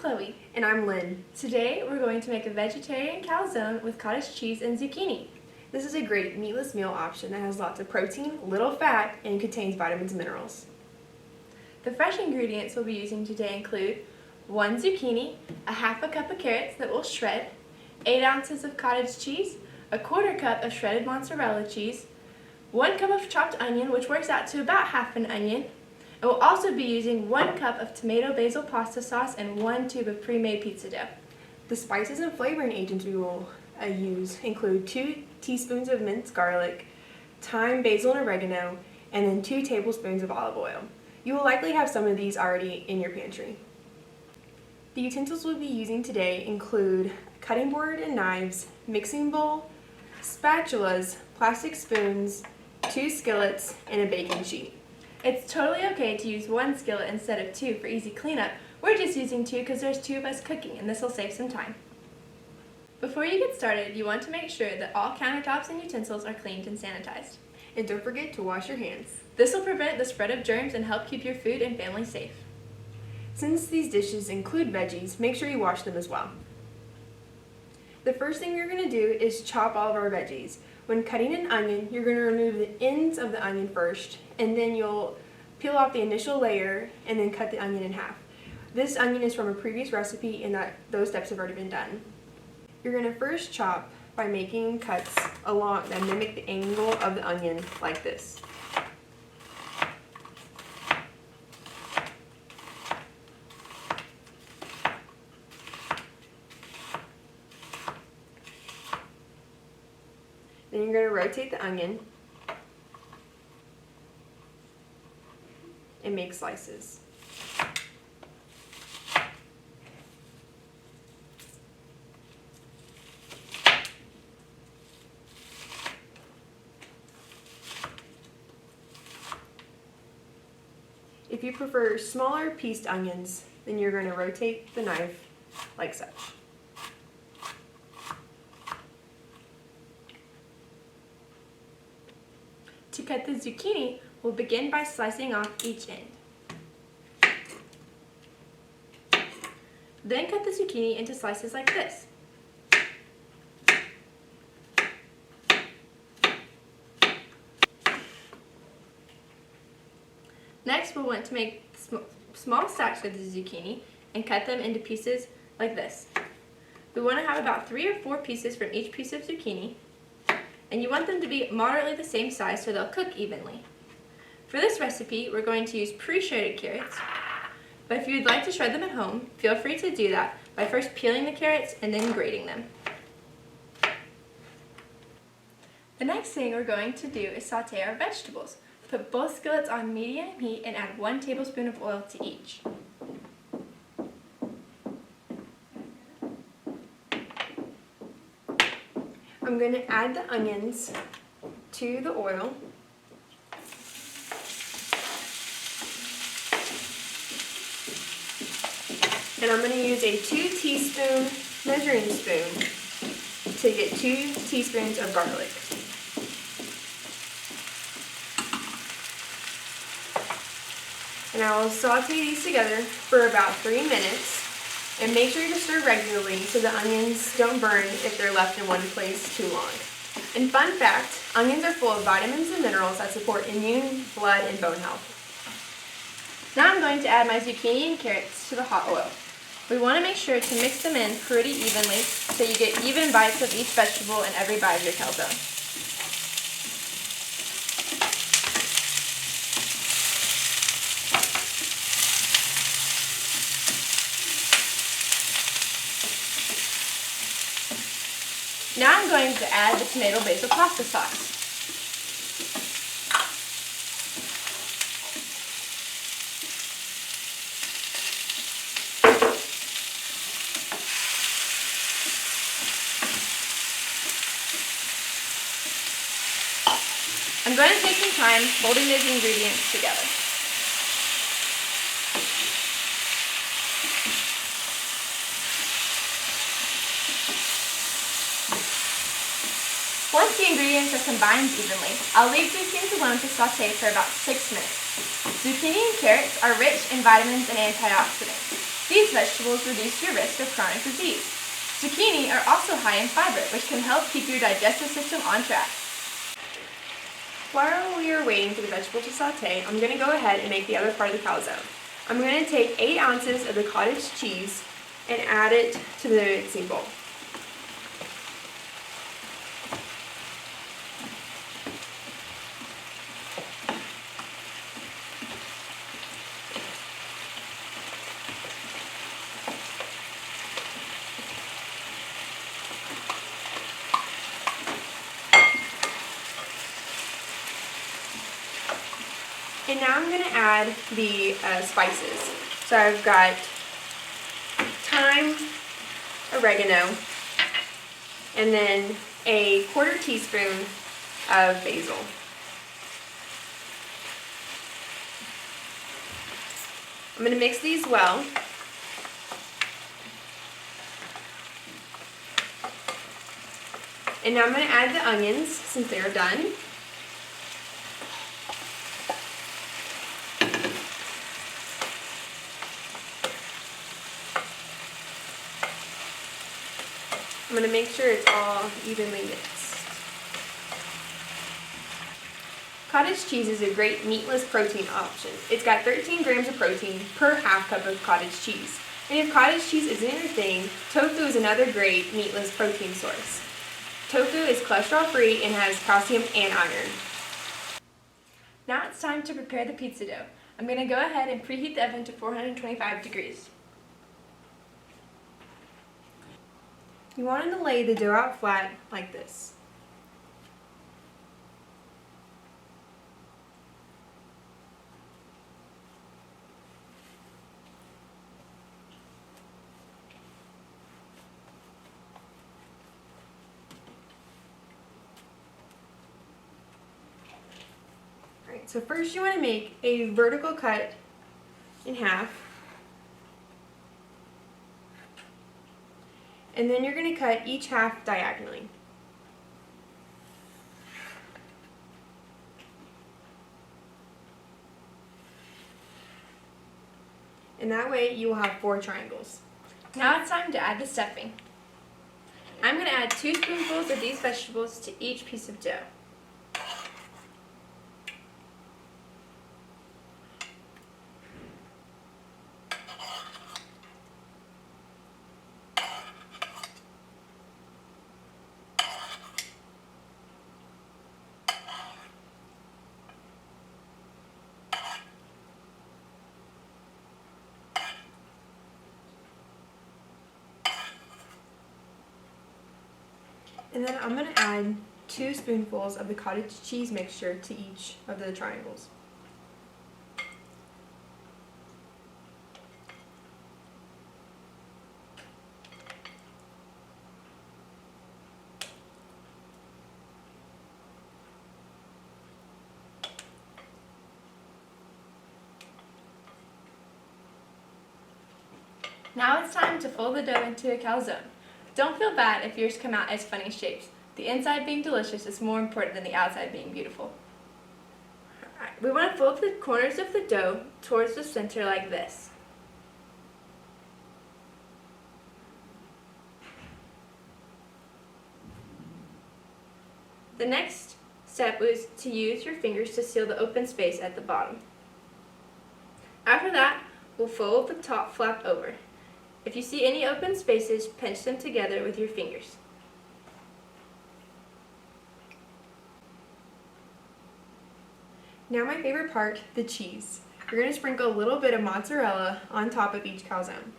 Chloe. And I'm Lynn. Today we're going to make a vegetarian calzone with cottage cheese and zucchini. This is a great meatless meal option that has lots of protein, little fat, and contains vitamins and minerals. The fresh ingredients we'll be using today include 1 zucchini, a half a cup of carrots that we'll shred, 8 ounces of cottage cheese, a 1/4 cup of shredded mozzarella cheese, 1 cup of chopped onion, which works out to about half an onion. And we'll also be using 1 cup of tomato basil pasta sauce and 1 tube of pre-made pizza dough. The spices and flavoring agents we will use include 2 teaspoons of minced garlic, thyme, basil, and oregano, and then 2 tablespoons of olive oil. You will likely have some of these already in your pantry. The utensils we'll be using today include a cutting board and knives, mixing bowl, spatulas, plastic spoons, 2 skillets, and a baking sheet. It's totally okay to use 1 skillet instead of 2 for easy cleanup. We're just using 2 because there's 2 of us cooking, and this will save some time. Before you get started, you want to make sure that all countertops and utensils are cleaned and sanitized. And don't forget to wash your hands. This will prevent the spread of germs and help keep your food and family safe. Since these dishes include veggies, make sure you wash them as well. The first thing we're going to do is chop all of our veggies. When cutting an onion, you're going to remove the ends of the onion first, and then you'll peel off the initial layer and then cut the onion in half. This onion is from a previous recipe and those steps have already been done. You're going to first chop by making cuts along that mimic the angle of the onion like this. Then you're going to rotate the onion and make slices. If you prefer smaller pieced onions, then you're going to rotate the knife like such. To cut the zucchini, we'll begin by slicing off each end. Then cut the zucchini into slices like this. Next, we'll want to make small stacks of the zucchini and cut them into pieces like this. We want to have about 3 or 4 pieces from each piece of zucchini, and you want them to be moderately the same size so they'll cook evenly. For this recipe, we're going to use pre-shredded carrots, but if you'd like to shred them at home, feel free to do that by first peeling the carrots and then grating them. The next thing we're going to do is saute our vegetables. Put both skillets on medium heat and add 1 tablespoon of oil to each. I'm going to add the onions to the oil. And I'm going to use a 2 teaspoon measuring spoon to get 2 teaspoons of garlic. And I will saute these together for about 3 minutes. And make sure to stir regularly so the onions don't burn if they're left in one place too long. And fun fact, onions are full of vitamins and minerals that support immune, blood, and bone health. Now I'm going to add my zucchini and carrots to the hot oil. We want to make sure to mix them in pretty evenly so you get even bites of each vegetable in every bite of your calzone. Now I'm going to add the tomato basil pasta sauce. I'm going to take some time folding these ingredients together. Once the ingredients are combined evenly, I'll leave zucchini alone to saute for about 6 minutes. Zucchini and carrots are rich in vitamins and antioxidants. These vegetables reduce your risk of chronic disease. Zucchini are also high in fiber, which can help keep your digestive system on track. While we are waiting for the vegetable to saute, I'm going to go ahead and make the other part of the calzone. I'm going to take 8 ounces of the cottage cheese and add it to the mixing bowl. And now I'm going to add the spices. So I've got thyme, oregano, and then a 1/4 teaspoon of basil. I'm going to mix these well. And now I'm going to add the onions since they are done. I'm going to make sure it's all evenly mixed. Cottage cheese is a great meatless protein option. It's got 13 grams of protein per half cup of cottage cheese. And if cottage cheese isn't your thing, tofu is another great meatless protein source. Tofu is cholesterol free and has calcium and iron. Now it's time to prepare the pizza dough. I'm going to go ahead and preheat the oven to 425 degrees. You want to lay the dough out flat like this. Alright, so first you want to make a vertical cut in half. And then you're going to cut each half diagonally. And that way you will have 4 triangles. Now it's time to add the stuffing. I'm going to add 2 spoonfuls of these vegetables to each piece of dough. And then I'm going to add 2 spoonfuls of the cottage cheese mixture to each of the triangles. Now it's time to fold the dough into a calzone. Don't feel bad if yours come out as funny shapes. The inside being delicious is more important than the outside being beautiful. Alright, we want to fold the corners of the dough towards the center like this. The next step is to use your fingers to seal the open space at the bottom. After that, we'll fold the top flap over. If you see any open spaces, pinch them together with your fingers. Now my favorite part, the cheese. You're going to sprinkle a little bit of mozzarella on top of each calzone.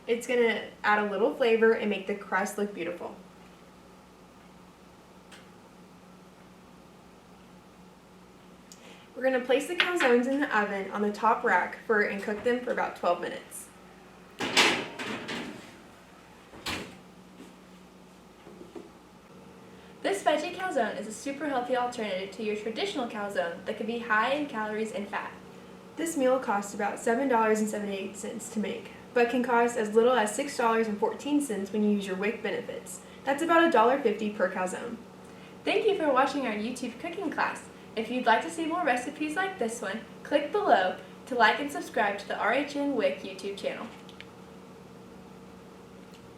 It's going to add a little flavor and make the crust look beautiful. We're going to place the calzones in the oven on the top rack and cook them for about 12 minutes. This veggie calzone is a super healthy alternative to your traditional calzone that can be high in calories and fat. This meal costs about $7.78 to make, but can cost as little as $6.14 when you use your WIC benefits. That's about $1.50 per calzone. Thank you for watching our YouTube cooking class. If you'd like to see more recipes like this one, click below to like and subscribe to the RHN WIC YouTube channel.